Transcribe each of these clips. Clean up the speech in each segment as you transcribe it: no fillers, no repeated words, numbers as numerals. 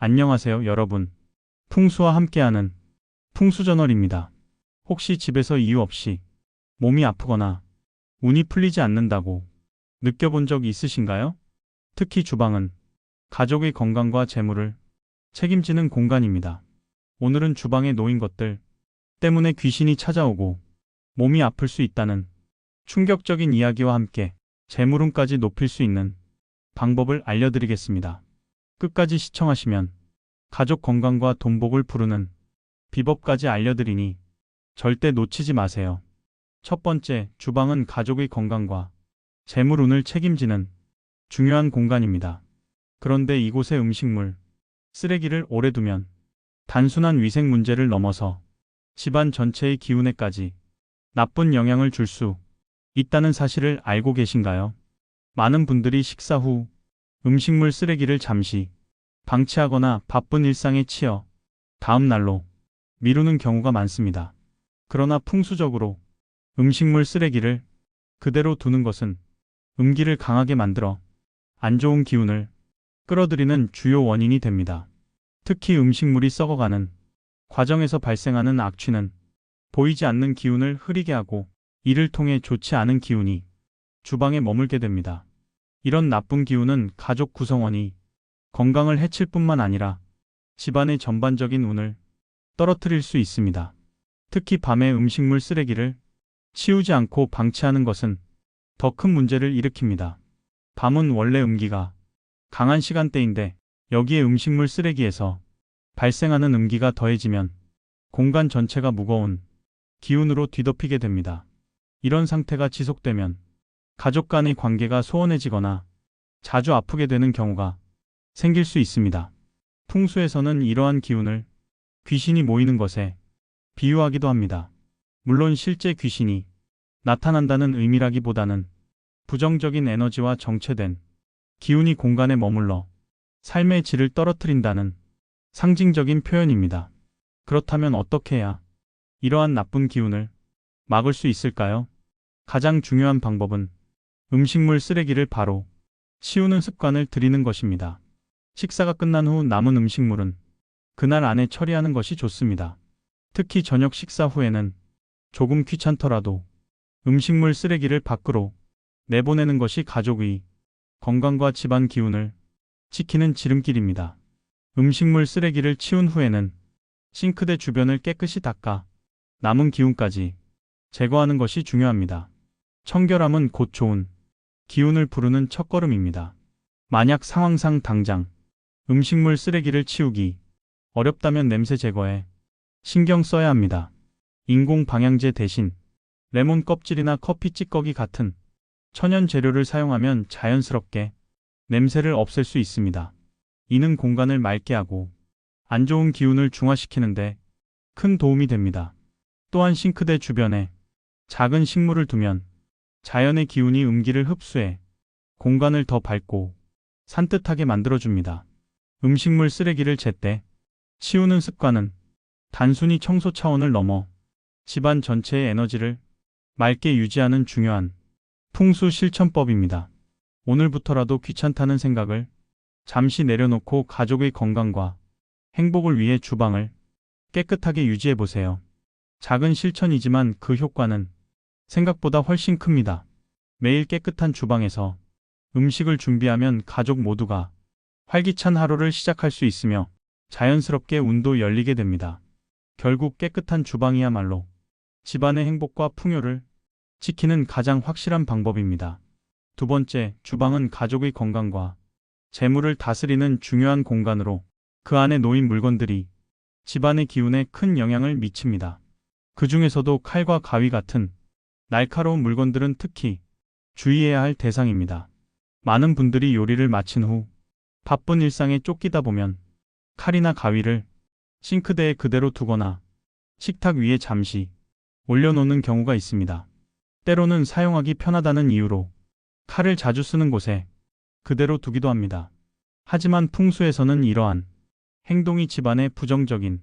안녕하세요, 여러분. 풍수와 함께하는 풍수저널입니다. 혹시 집에서 이유 없이 몸이 아프거나 운이 풀리지 않는다고 느껴본 적 있으신가요? 특히 주방은 가족의 건강과 재물을 책임지는 공간입니다. 오늘은 주방에 놓인 것들 때문에 귀신이 찾아오고 몸이 아플 수 있다는 충격적인 이야기와 함께 재물운까지 높일 수 있는 방법을 알려드리겠습니다. 끝까지 시청하시면 가족 건강과 돈복을 부르는 비법까지 알려드리니 절대 놓치지 마세요. 첫 번째, 주방은 가족의 건강과 재물운을 책임지는 중요한 공간입니다. 그런데 이곳에 음식물, 쓰레기를 오래 두면 단순한 위생 문제를 넘어서 집안 전체의 기운에까지 나쁜 영향을 줄 수 있다는 사실을 알고 계신가요? 많은 분들이 식사 후 음식물 쓰레기를 잠시 방치하거나 바쁜 일상에 치여 다음 날로 미루는 경우가 많습니다. 그러나 풍수적으로 음식물 쓰레기를 그대로 두는 것은 음기를 강하게 만들어 안 좋은 기운을 끌어들이는 주요 원인이 됩니다. 특히 음식물이 썩어가는 과정에서 발생하는 악취는 보이지 않는 기운을 흐리게 하고 이를 통해 좋지 않은 기운이 주방에 머물게 됩니다. 이런 나쁜 기운은 가족 구성원이 건강을 해칠 뿐만 아니라 집안의 전반적인 운을 떨어뜨릴 수 있습니다. 특히 밤에 음식물 쓰레기를 치우지 않고 방치하는 것은 더 큰 문제를 일으킵니다. 밤은 원래 음기가 강한 시간대인데 여기에 음식물 쓰레기에서 발생하는 음기가 더해지면 공간 전체가 무거운 기운으로 뒤덮이게 됩니다. 이런 상태가 지속되면 가족 간의 관계가 소원해지거나 자주 아프게 되는 경우가 생길 수 있습니다. 풍수에서는 이러한 기운을 귀신이 모이는 것에 비유하기도 합니다. 물론 실제 귀신이 나타난다는 의미라기보다는 부정적인 에너지와 정체된 기운이 공간에 머물러 삶의 질을 떨어뜨린다는 상징적인 표현입니다. 그렇다면 어떻게 해야 이러한 나쁜 기운을 막을 수 있을까요? 가장 중요한 방법은 음식물 쓰레기를 바로 치우는 습관을 들이는 것입니다. 식사가 끝난 후 남은 음식물은 그날 안에 처리하는 것이 좋습니다. 특히 저녁 식사 후에는 조금 귀찮더라도 음식물 쓰레기를 밖으로 내보내는 것이 가족의 건강과 집안 기운을 지키는 지름길입니다. 음식물 쓰레기를 치운 후에는 싱크대 주변을 깨끗이 닦아 남은 기운까지 제거하는 것이 중요합니다. 청결함은 곧 좋은 기운을 부르는 첫걸음입니다. 만약 상황상 당장 음식물 쓰레기를 치우기 어렵다면 냄새 제거에 신경 써야 합니다. 인공 방향제 대신 레몬 껍질이나 커피 찌꺼기 같은 천연 재료를 사용하면 자연스럽게 냄새를 없앨 수 있습니다. 이는 공간을 맑게 하고 안 좋은 기운을 중화시키는데 큰 도움이 됩니다. 또한 싱크대 주변에 작은 식물을 두면 자연의 기운이 음기를 흡수해 공간을 더 밝고 산뜻하게 만들어줍니다. 음식물 쓰레기를 제때 치우는 습관은 단순히 청소 차원을 넘어 집안 전체의 에너지를 맑게 유지하는 중요한 풍수 실천법입니다. 오늘부터라도 귀찮다는 생각을 잠시 내려놓고 가족의 건강과 행복을 위해 주방을 깨끗하게 유지해 보세요. 작은 실천이지만 그 효과는 생각보다 훨씬 큽니다. 매일 깨끗한 주방에서 음식을 준비하면 가족 모두가 활기찬 하루를 시작할 수 있으며 자연스럽게 운도 열리게 됩니다. 결국 깨끗한 주방이야말로 집안의 행복과 풍요를 지키는 가장 확실한 방법입니다. 두 번째, 주방은 가족의 건강과 재물을 다스리는 중요한 공간으로 그 안에 놓인 물건들이 집안의 기운에 큰 영향을 미칩니다. 그 중에서도 칼과 가위 같은 날카로운 물건들은 특히 주의해야 할 대상입니다. 많은 분들이 요리를 마친 후 바쁜 일상에 쫓기다 보면 칼이나 가위를 싱크대에 그대로 두거나 식탁 위에 잠시 올려놓는 경우가 있습니다. 때로는 사용하기 편하다는 이유로 칼을 자주 쓰는 곳에 그대로 두기도 합니다. 하지만 풍수에서는 이러한 행동이 집안에 부정적인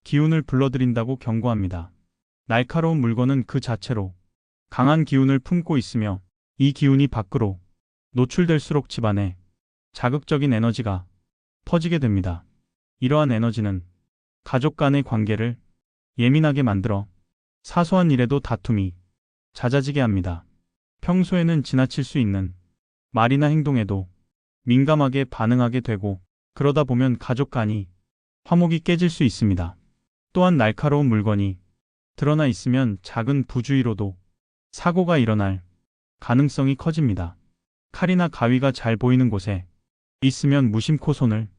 기운을 불러들인다고 경고합니다. 날카로운 물건은 그 자체로 강한 기운을 품고 있으며 이 기운이 밖으로 노출될수록 집안에 자극적인 에너지가 퍼지게 됩니다. 이러한 에너지는 가족 간의 관계를 예민하게 만들어 사소한 일에도 다툼이 잦아지게 합니다. 평소에는 지나칠 수 있는 말이나 행동에도 민감하게 반응하게 되고, 그러다 보면 가족 간이 화목이 깨질 수 있습니다. 또한 날카로운 물건이 드러나 있으면 작은 부주의로도 사고가 일어날 가능성이 커집니다. 칼이나 가위가 잘 보이는 곳에 있으면 무심코 손을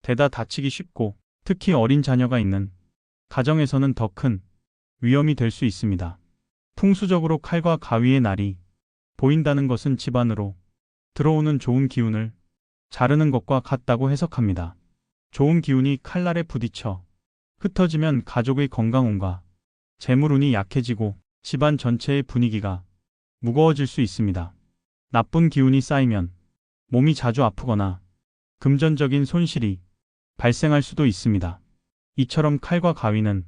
대다 다치기 쉽고, 특히 어린 자녀가 있는 가정에서는 더 큰 위험이 될 수 있습니다. 풍수적으로 칼과 가위의 날이 보인다는 것은 집안으로 들어오는 좋은 기운을 자르는 것과 같다고 해석합니다. 좋은 기운이 칼날에 부딪혀 흩어지면 가족의 건강운과 재물운이 약해지고 집안 전체의 분위기가 무거워질 수 있습니다. 나쁜 기운이 쌓이면 몸이 자주 아프거나 금전적인 손실이 발생할 수도 있습니다. 이처럼 칼과 가위는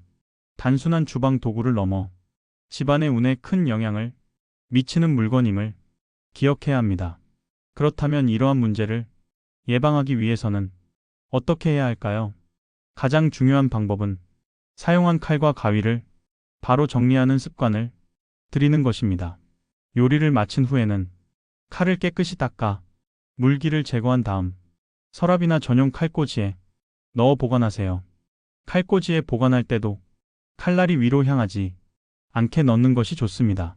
단순한 주방 도구를 넘어 집안의 운에 큰 영향을 미치는 물건임을 기억해야 합니다. 그렇다면 이러한 문제를 예방하기 위해서는 어떻게 해야 할까요? 가장 중요한 방법은 사용한 칼과 가위를 바로 정리하는 습관을 들이는 것입니다. 요리를 마친 후에는 칼을 깨끗이 닦아 물기를 제거한 다음 서랍이나 전용 칼꽂이에 넣어 보관하세요. 칼꽂이에 보관할 때도 칼날이 위로 향하지 않게 넣는 것이 좋습니다.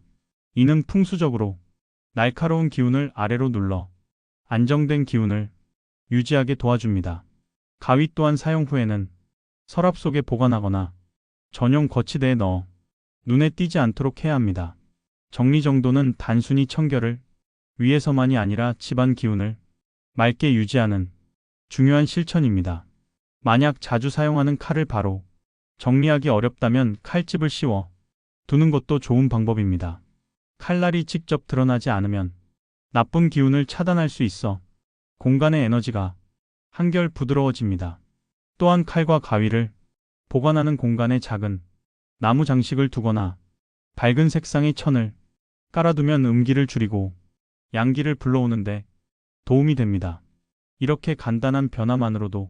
이는 풍수적으로 날카로운 기운을 아래로 눌러 안정된 기운을 유지하게 도와줍니다. 가위 또한 사용 후에는 서랍 속에 보관하거나 전용 거치대에 넣어 눈에 띄지 않도록 해야 합니다. 정리정돈은 단순히 청결을 위해서만이 아니라 집안 기운을 맑게 유지하는 중요한 실천입니다. 만약 자주 사용하는 칼을 바로 정리하기 어렵다면 칼집을 씌워 두는 것도 좋은 방법입니다. 칼날이 직접 드러나지 않으면 나쁜 기운을 차단할 수 있어 공간의 에너지가 한결 부드러워집니다. 또한 칼과 가위를 보관하는 공간에 작은 나무 장식을 두거나 밝은 색상의 천을 깔아두면 음기를 줄이고 양기를 불러오는데 도움이 됩니다. 이렇게 간단한 변화만으로도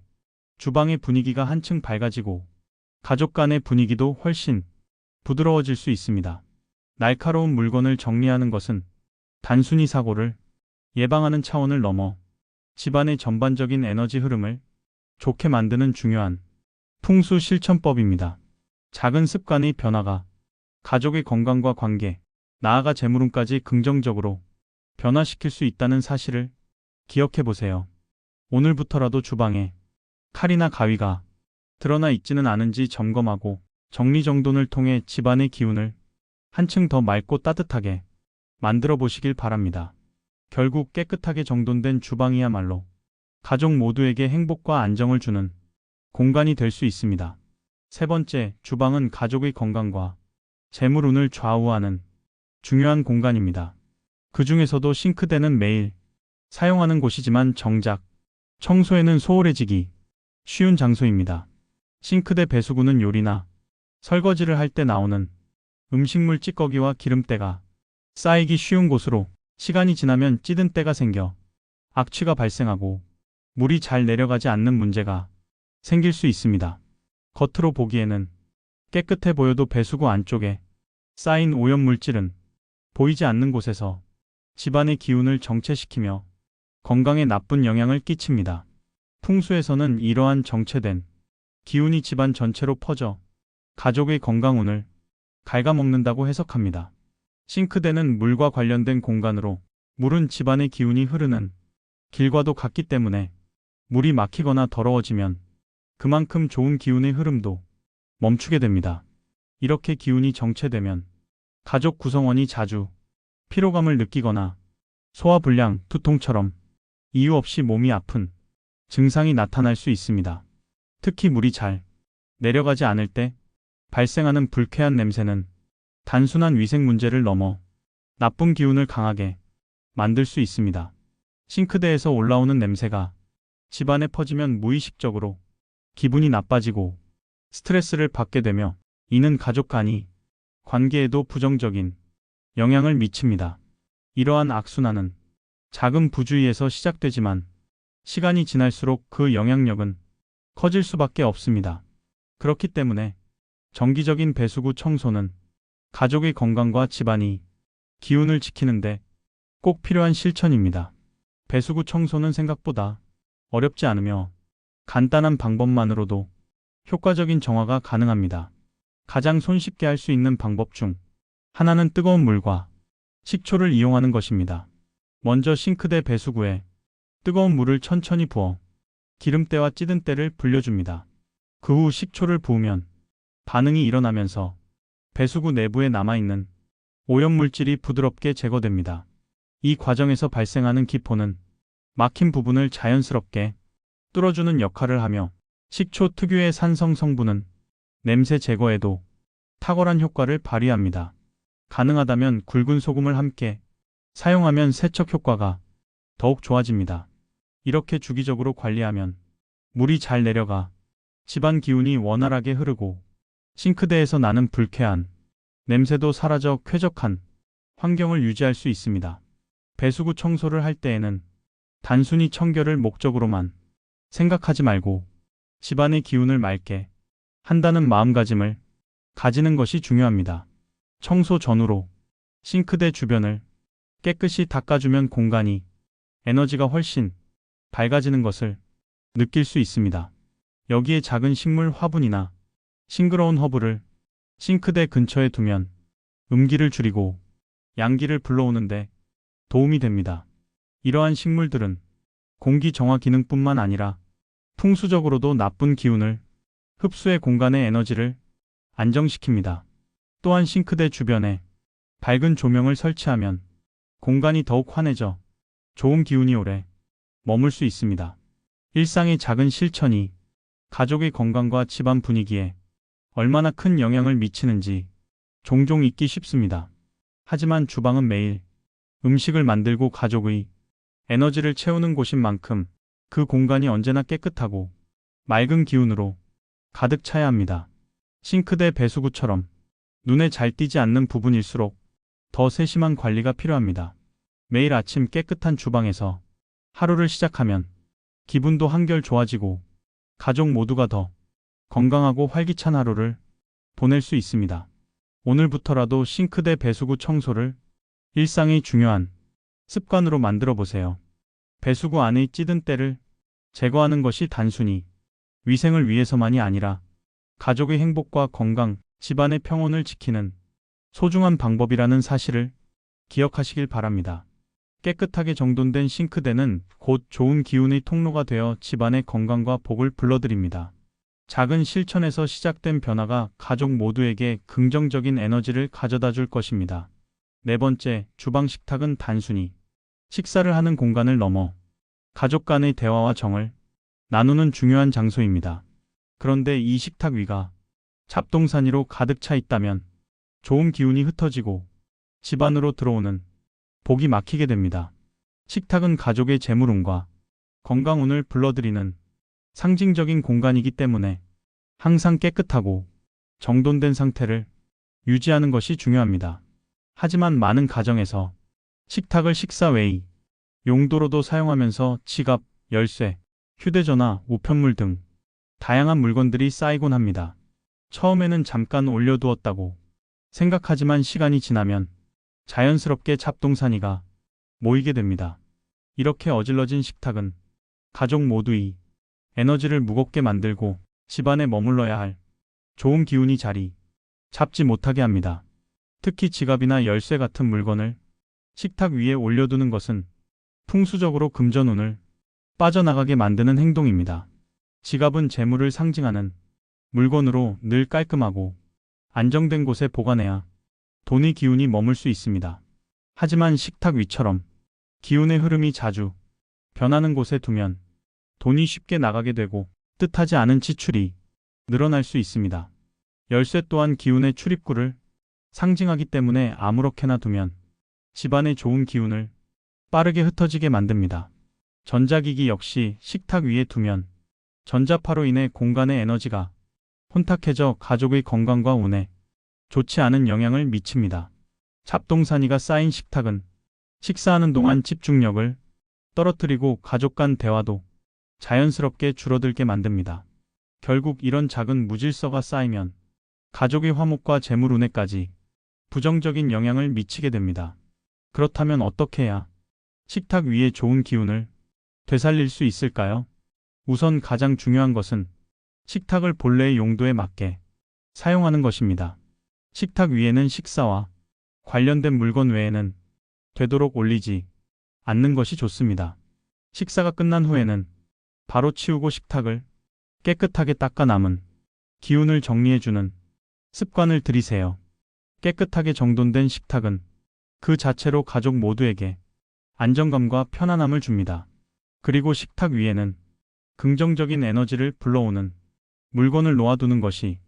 주방의 분위기가 한층 밝아지고 가족 간의 분위기도 훨씬 부드러워질 수 있습니다. 날카로운 물건을 정리하는 것은 단순히 사고를 예방하는 차원을 넘어 집안의 전반적인 에너지 흐름을 좋게 만드는 중요한 풍수 실천법입니다. 작은 습관의 변화가 가족의 건강과 관계, 나아가 재물운까지 긍정적으로 변화시킬 수 있다는 사실을 기억해 보세요. 오늘부터라도 주방에 칼이나 가위가 드러나 있지는 않은지 점검하고 정리정돈을 통해 집안의 기운을 한층 더 맑고 따뜻하게 만들어 보시길 바랍니다. 결국 깨끗하게 정돈된 주방이야말로 가족 모두에게 행복과 안정을 주는 공간이 될 수 있습니다. 세 번째, 주방은 가족의 건강과 재물운을 좌우하는 중요한 공간입니다. 그 중에서도 싱크대는 매일 사용하는 곳이지만 정작 청소에는 소홀해지기 쉬운 장소입니다. 싱크대 배수구는 요리나 설거지를 할 때 나오는 음식물 찌꺼기와 기름때가 쌓이기 쉬운 곳으로 시간이 지나면 찌든 때가 생겨 악취가 발생하고 물이 잘 내려가지 않는 문제가 생길 수 있습니다. 겉으로 보기에는 깨끗해 보여도 배수구 안쪽에 쌓인 오염물질은 보이지 않는 곳에서 집안의 기운을 정체시키며 건강에 나쁜 영향을 끼칩니다. 풍수에서는 이러한 정체된 기운이 집안 전체로 퍼져 가족의 건강운을 갉아먹는다고 해석합니다. 싱크대는 물과 관련된 공간으로 물은 집안의 기운이 흐르는 길과도 같기 때문에 물이 막히거나 더러워지면 그만큼 좋은 기운의 흐름도 멈추게 됩니다. 이렇게 기운이 정체되면 가족 구성원이 자주 피로감을 느끼거나 소화불량, 두통처럼 이유 없이 몸이 아픈 증상이 나타날 수 있습니다. 특히 물이 잘 내려가지 않을 때 발생하는 불쾌한 냄새는 단순한 위생 문제를 넘어 나쁜 기운을 강하게 만들 수 있습니다. 싱크대에서 올라오는 냄새가 집안에 퍼지면 무의식적으로 기분이 나빠지고 스트레스를 받게 되며, 이는 가족 간의 관계에도 부정적인 영향을 미칩니다. 이러한 악순환은 작은 부주의에서 시작되지만 시간이 지날수록 그 영향력은 커질 수밖에 없습니다. 그렇기 때문에 정기적인 배수구 청소는 가족의 건강과 집안의 기운을 지키는데 꼭 필요한 실천입니다. 배수구 청소는 생각보다 어렵지 않으며 간단한 방법만으로도 효과적인 정화가 가능합니다. 가장 손쉽게 할 수 있는 방법 중 하나는 뜨거운 물과 식초를 이용하는 것입니다. 먼저 싱크대 배수구에 뜨거운 물을 천천히 부어 기름때와 찌든때를 불려줍니다. 그 후 식초를 부으면 반응이 일어나면서 배수구 내부에 남아있는 오염물질이 부드럽게 제거됩니다. 이 과정에서 발생하는 기포는 막힌 부분을 자연스럽게 뚫어주는 역할을 하며 식초 특유의 산성 성분은 냄새 제거에도 탁월한 효과를 발휘합니다. 가능하다면 굵은 소금을 함께 사용하면 세척 효과가 더욱 좋아집니다. 이렇게 주기적으로 관리하면 물이 잘 내려가 집안 기운이 원활하게 흐르고 싱크대에서 나는 불쾌한 냄새도 사라져 쾌적한 환경을 유지할 수 있습니다. 배수구 청소를 할 때에는 단순히 청결을 목적으로만 생각하지 말고 집안의 기운을 맑게 한다는 마음가짐을 가지는 것이 중요합니다. 청소 전후로 싱크대 주변을 깨끗이 닦아주면 공간이 에너지가 훨씬 밝아지는 것을 느낄 수 있습니다. 여기에 작은 식물 화분이나 싱그러운 허브를 싱크대 근처에 두면 음기를 줄이고 양기를 불러오는데 도움이 됩니다. 이러한 식물들은 공기 정화 기능뿐만 아니라 풍수적으로도 나쁜 기운을 흡수해 공간의 에너지를 안정시킵니다. 또한 싱크대 주변에 밝은 조명을 설치하면 공간이 더욱 환해져 좋은 기운이 오래 머물 수 있습니다. 일상의 작은 실천이 가족의 건강과 집안 분위기에 얼마나 큰 영향을 미치는지 종종 잊기 쉽습니다. 하지만 주방은 매일 음식을 만들고 가족의 에너지를 채우는 곳인 만큼 그 공간이 언제나 깨끗하고 맑은 기운으로 가득 차야 합니다. 싱크대 배수구처럼 눈에 잘 띄지 않는 부분일수록 더 세심한 관리가 필요합니다. 매일 아침 깨끗한 주방에서 하루를 시작하면 기분도 한결 좋아지고 가족 모두가 더 건강하고 활기찬 하루를 보낼 수 있습니다. 오늘부터라도 싱크대 배수구 청소를 일상의 중요한 습관으로 만들어 보세요. 배수구 안의 찌든 때를 제거하는 것이 단순히 위생을 위해서만이 아니라 가족의 행복과 건강, 집안의 평온을 지키는 소중한 방법이라는 사실을 기억하시길 바랍니다. 깨끗하게 정돈된 싱크대는 곧 좋은 기운의 통로가 되어 집안의 건강과 복을 불러들입니다. 작은 실천에서 시작된 변화가 가족 모두에게 긍정적인 에너지를 가져다 줄 것입니다. 네 번째, 주방 식탁은 단순히 식사를 하는 공간을 넘어 가족 간의 대화와 정을 나누는 중요한 장소입니다. 그런데 이 식탁 위가 잡동사니로 가득 차 있다면 좋은 기운이 흩어지고 집 안으로 들어오는 복이 막히게 됩니다. 식탁은 가족의 재물운과 건강운을 불러들이는 상징적인 공간이기 때문에 항상 깨끗하고 정돈된 상태를 유지하는 것이 중요합니다. 하지만 많은 가정에서 식탁을 식사 외의 용도로도 사용하면서 지갑, 열쇠, 휴대전화, 우편물 등 다양한 물건들이 쌓이곤 합니다. 처음에는 잠깐 올려두었다고 생각하지만 시간이 지나면 자연스럽게 잡동사니가 모이게 됩니다. 이렇게 어질러진 식탁은 가족 모두의 에너지를 무겁게 만들고 집안에 머물러야 할 좋은 기운이 자리 잡지 못하게 합니다. 특히 지갑이나 열쇠 같은 물건을 식탁 위에 올려두는 것은 풍수적으로 금전운을 빠져나가게 만드는 행동입니다. 지갑은 재물을 상징하는 물건으로 늘 깔끔하고 안정된 곳에 보관해야 돈의 기운이 머물 수 있습니다. 하지만 식탁 위처럼 기운의 흐름이 자주 변하는 곳에 두면 돈이 쉽게 나가게 되고 뜻하지 않은 지출이 늘어날 수 있습니다. 열쇠 또한 기운의 출입구를 상징하기 때문에 아무렇게나 두면 집안의 좋은 기운을 빠르게 흩어지게 만듭니다. 전자기기 역시 식탁 위에 두면 전자파로 인해 공간의 에너지가 혼탁해져 가족의 건강과 운에 좋지 않은 영향을 미칩니다. 잡동사니가 쌓인 식탁은 식사하는 동안 집중력을 떨어뜨리고 가족 간 대화도 자연스럽게 줄어들게 만듭니다. 결국 이런 작은 무질서가 쌓이면 가족의 화목과 재물 운에까지 부정적인 영향을 미치게 됩니다. 그렇다면 어떻게 해야 식탁 위에 좋은 기운을 되살릴 수 있을까요? 우선 가장 중요한 것은 식탁을 본래의 용도에 맞게 사용하는 것입니다. 식탁 위에는 식사와 관련된 물건 외에는 되도록 올리지 않는 것이 좋습니다. 식사가 끝난 후에는 바로 치우고 식탁을 깨끗하게 닦아 남은 기운을 정리해주는 습관을 들이세요. 깨끗하게 정돈된 식탁은 그 자체로 가족 모두에게 안정감과 편안함을 줍니다. 그리고 식탁 위에는 긍정적인 에너지를 불러오는 물건을 놓아두는 것이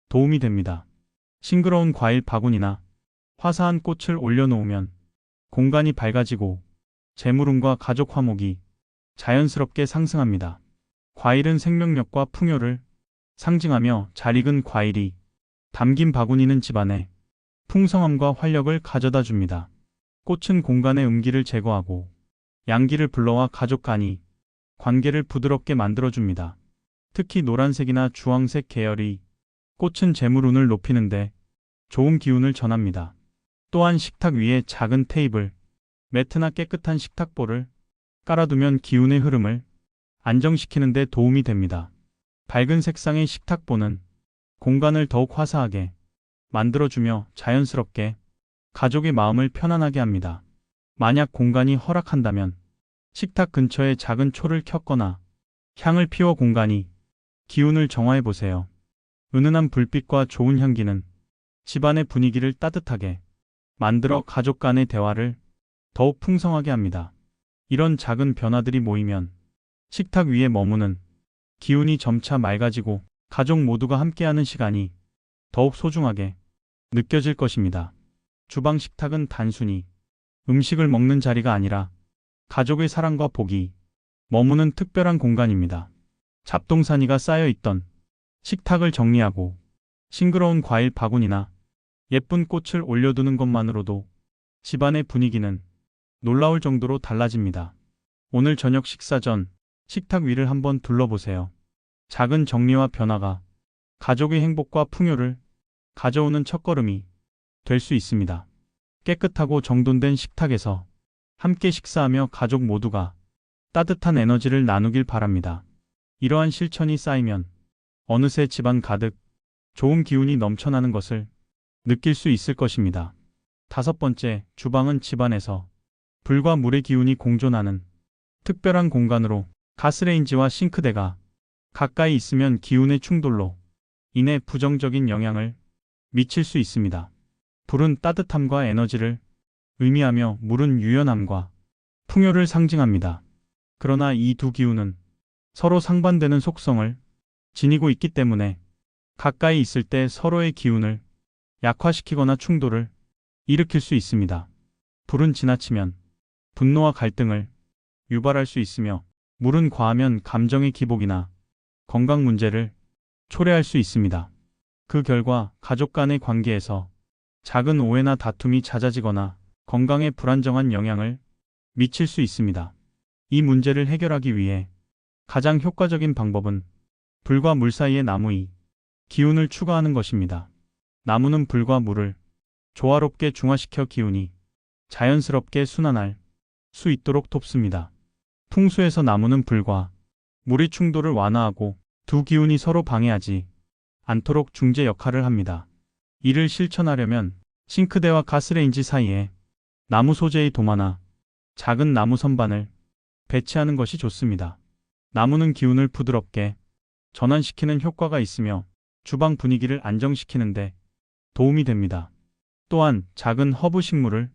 도움이 됩니다. 싱그러운 과일 바구니나 화사한 꽃을 올려놓으면 공간이 밝아지고 재물운과 가족 화목이 자연스럽게 상승합니다. 과일은 생명력과 풍요를 상징하며 잘 익은 과일이 담긴 바구니는 집안에 풍성함과 활력을 가져다 줍니다. 꽃은 공간의 음기를 제거하고 양기를 불러와 가족 간의 관계를 부드럽게 만들어줍니다. 특히 노란색이나 주황색 계열의 꽃은 재물운을 높이는데 좋은 기운을 전합니다. 또한 식탁 위에 작은 테이블, 매트나 깨끗한 식탁볼을 깔아두면 기운의 흐름을 안정시키는 데 도움이 됩니다. 밝은 색상의 식탁보는 공간을 더욱 화사하게 만들어주며 자연스럽게 가족의 마음을 편안하게 합니다. 만약 공간이 허락한다면 식탁 근처에 작은 초를 켰거나 향을 피워 공간이 기운을 정화해 보세요. 은은한 불빛과 좋은 향기는 집안의 분위기를 따뜻하게 만들어 가족 간의 대화를 더욱 풍성하게 합니다. 이런 작은 변화들이 모이면 식탁 위에 머무는 기운이 점차 맑아지고 가족 모두가 함께하는 시간이 더욱 소중하게 느껴질 것입니다. 주방 식탁은 단순히 음식을 먹는 자리가 아니라 가족의 사랑과 복이 머무는 특별한 공간입니다. 잡동사니가 쌓여있던 식탁을 정리하고 싱그러운 과일 바구니나 예쁜 꽃을 올려두는 것만으로도 집안의 분위기는 놀라울 정도로 달라집니다. 오늘 저녁 식사 전 식탁 위를 한번 둘러보세요. 작은 정리와 변화가 가족의 행복과 풍요를 가져오는 첫걸음이 될 수 있습니다. 깨끗하고 정돈된 식탁에서 함께 식사하며 가족 모두가 따뜻한 에너지를 나누길 바랍니다. 이러한 실천이 쌓이면 어느새 집안 가득 좋은 기운이 넘쳐나는 것을 느낄 수 있을 것입니다. 다섯 번째, 주방은 집안에서 불과 물의 기운이 공존하는 특별한 공간으로 가스레인지와 싱크대가 가까이 있으면 기운의 충돌로 인해 부정적인 영향을 미칠 수 있습니다. 불은 따뜻함과 에너지를 의미하며 물은 유연함과 풍요를 상징합니다. 그러나 이 두 기운은 서로 상반되는 속성을 지니고 있기 때문에 가까이 있을 때 서로의 기운을 약화시키거나 충돌을 일으킬 수 있습니다. 불은 지나치면 분노와 갈등을 유발할 수 있으며 물은 과하면 감정의 기복이나 건강 문제를 초래할 수 있습니다. 그 결과 가족 간의 관계에서 작은 오해나 다툼이 잦아지거나 건강에 불안정한 영향을 미칠 수 있습니다. 이 문제를 해결하기 위해 가장 효과적인 방법은 불과 물 사이의 나무의 기운을 추가하는 것입니다. 나무는 불과 물을 조화롭게 중화시켜 기운이 자연스럽게 순환할 수 있도록 돕습니다. 풍수에서 나무는 불과 물의 충돌을 완화하고 두 기운이 서로 방해하지 않도록 중재 역할을 합니다. 이를 실천하려면 싱크대와 가스레인지 사이에 나무 소재의 도마나 작은 나무 선반을 배치하는 것이 좋습니다. 나무는 기운을 부드럽게 전환시키는 효과가 있으며 주방 분위기를 안정시키는데 도움이 됩니다. 또한 작은 허브 식물을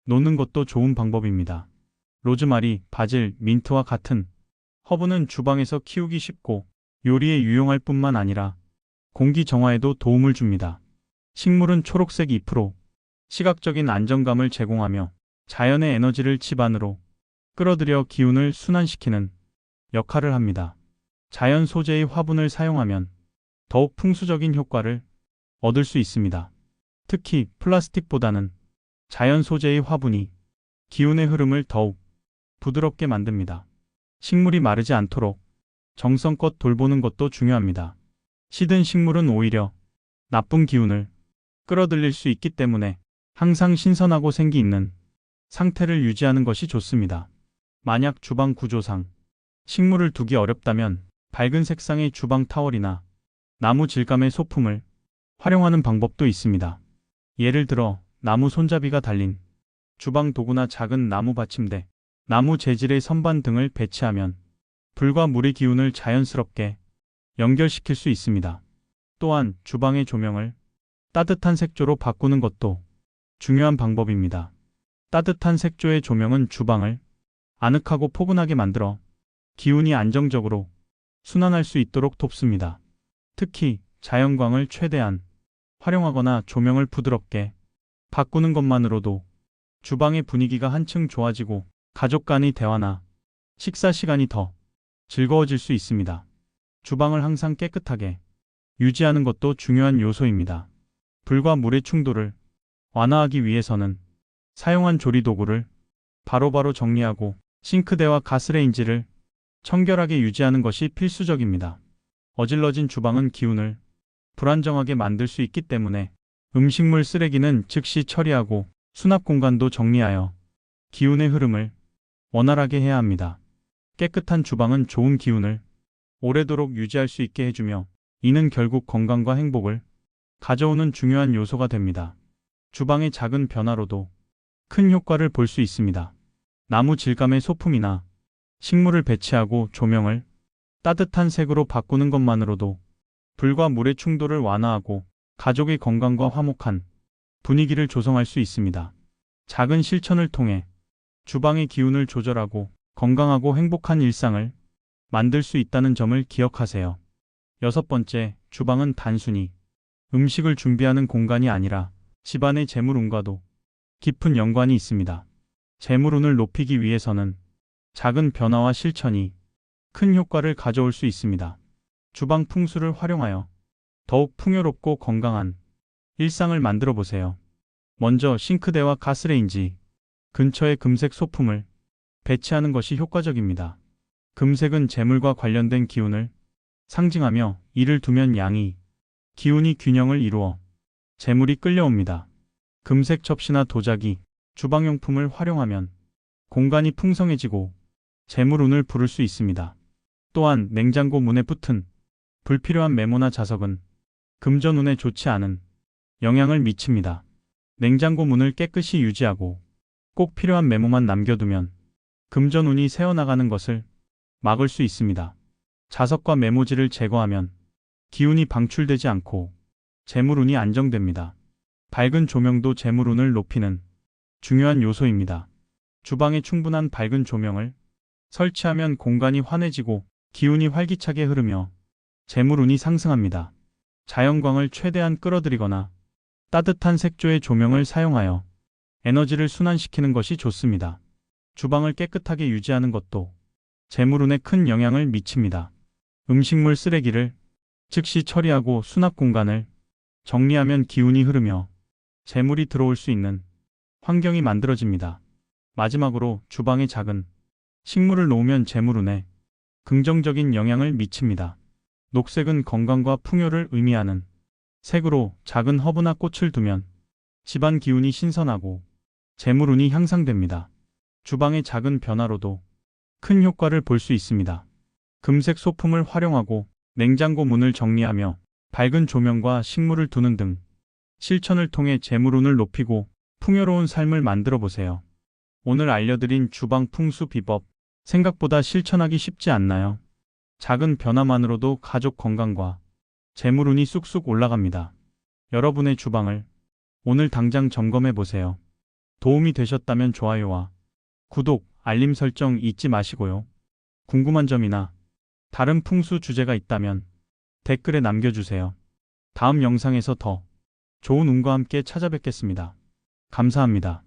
놓는 것도 좋은 방법입니다. 로즈마리, 바질, 민트와 같은 허브는 주방에서 키우기 쉽고 요리에 유용할 뿐만 아니라 공기 정화에도 도움을 줍니다. 식물은 초록색 잎으로 시각적인 안정감을 제공하며 자연의 에너지를 집안으로 끌어들여 기운을 순환시키는 역할을 합니다. 자연 소재의 화분을 사용하면 더욱 풍수적인 효과를 얻을 수 있습니다. 특히 플라스틱보다는 자연 소재의 화분이 기운의 흐름을 더욱 부드럽게 만듭니다. 식물이 마르지 않도록 정성껏 돌보는 것도 중요합니다. 시든 식물은 오히려 나쁜 기운을 끌어들일 수 있기 때문에 항상 신선하고 생기 있는 상태를 유지하는 것이 좋습니다. 만약 주방 구조상 식물을 두기 어렵다면 밝은 색상의 주방 타월이나 나무 질감의 소품을 활용하는 방법도 있습니다. 예를 들어 나무 손잡이가 달린 주방 도구나 작은 나무 받침대, 나무 재질의 선반 등을 배치하면 불과 물의 기운을 자연스럽게 연결시킬 수 있습니다. 또한 주방의 조명을 따뜻한 색조로 바꾸는 것도 중요한 방법입니다. 따뜻한 색조의 조명은 주방을 아늑하고 포근하게 만들어 기운이 안정적으로 순환할 수 있도록 돕습니다. 특히 자연광을 최대한 활용하거나 조명을 부드럽게 바꾸는 것만으로도 주방의 분위기가 한층 좋아지고 가족 간의 대화나 식사 시간이 더 즐거워질 수 있습니다. 주방을 항상 깨끗하게 유지하는 것도 중요한 요소입니다. 불과 물의 충돌을 완화하기 위해서는 사용한 조리도구를 바로바로 정리하고 싱크대와 가스레인지를 청결하게 유지하는 것이 필수적입니다. 어질러진 주방은 기운을 불안정하게 만들 수 있기 때문에 음식물 쓰레기는 즉시 처리하고 수납 공간도 정리하여 기운의 흐름을 원활하게 해야 합니다. 깨끗한 주방은 좋은 기운을 오래도록 유지할 수 있게 해주며 이는 결국 건강과 행복을 가져오는 중요한 요소가 됩니다. 주방의 작은 변화로도 큰 효과를 볼 수 있습니다. 나무 질감의 소품이나 식물을 배치하고 조명을 따뜻한 색으로 바꾸는 것만으로도 불과 물의 충돌을 완화하고 가족의 건강과 화목한 분위기를 조성할 수 있습니다. 작은 실천을 통해 주방의 기운을 조절하고 건강하고 행복한 일상을 만들 수 있다는 점을 기억하세요. 6번째, 주방은 단순히 음식을 준비하는 공간이 아니라 집안의 재물운과도 깊은 연관이 있습니다. 재물운을 높이기 위해서는 작은 변화와 실천이 큰 효과를 가져올 수 있습니다. 주방 풍수를 활용하여 더욱 풍요롭고 건강한 일상을 만들어 보세요. 먼저 싱크대와 가스레인지 근처에 금색 소품을 배치하는 것이 효과적입니다. 금색은 재물과 관련된 기운을 상징하며 이를 두면 양이 기운이 균형을 이루어 재물이 끌려옵니다. 금색 접시나 도자기, 주방용품을 활용하면 공간이 풍성해지고 재물운을 부를 수 있습니다. 또한 냉장고 문에 붙은 불필요한 메모나 자석은 금전운에 좋지 않은 영향을 미칩니다. 냉장고 문을 깨끗이 유지하고 꼭 필요한 메모만 남겨두면 금전운이 새어나가는 것을 막을 수 있습니다. 자석과 메모지를 제거하면 기운이 방출되지 않고 재물운이 안정됩니다. 밝은 조명도 재물운을 높이는 중요한 요소입니다. 주방에 충분한 밝은 조명을 설치하면 공간이 환해지고 기운이 활기차게 흐르며 재물운이 상승합니다. 자연광을 최대한 끌어들이거나 따뜻한 색조의 조명을 사용하여 에너지를 순환시키는 것이 좋습니다. 주방을 깨끗하게 유지하는 것도 재물운에 큰 영향을 미칩니다. 음식물 쓰레기를 즉시 처리하고 수납 공간을 정리하면 기운이 흐르며 재물이 들어올 수 있는 환경이 만들어집니다. 마지막으로 주방에 작은 식물을 놓으면 재물운에 긍정적인 영향을 미칩니다. 녹색은 건강과 풍요를 의미하는 색으로 작은 허브나 꽃을 두면 집안 기운이 신선하고 재물운이 향상됩니다. 주방의 작은 변화로도 큰 효과를 볼 수 있습니다. 금색 소품을 활용하고 냉장고 문을 정리하며 밝은 조명과 식물을 두는 등 실천을 통해 재물운을 높이고 풍요로운 삶을 만들어 보세요. 오늘 알려드린 주방 풍수 비법, 생각보다 실천하기 쉽지 않나요? 작은 변화만으로도 가족 건강과 재물운이 쑥쑥 올라갑니다. 여러분의 주방을 오늘 당장 점검해 보세요. 도움이 되셨다면 좋아요와 구독, 알림 설정 잊지 마시고요. 궁금한 점이나 다른 풍수 주제가 있다면 댓글에 남겨주세요. 다음 영상에서 더 좋은 운과 함께 찾아뵙겠습니다. 감사합니다.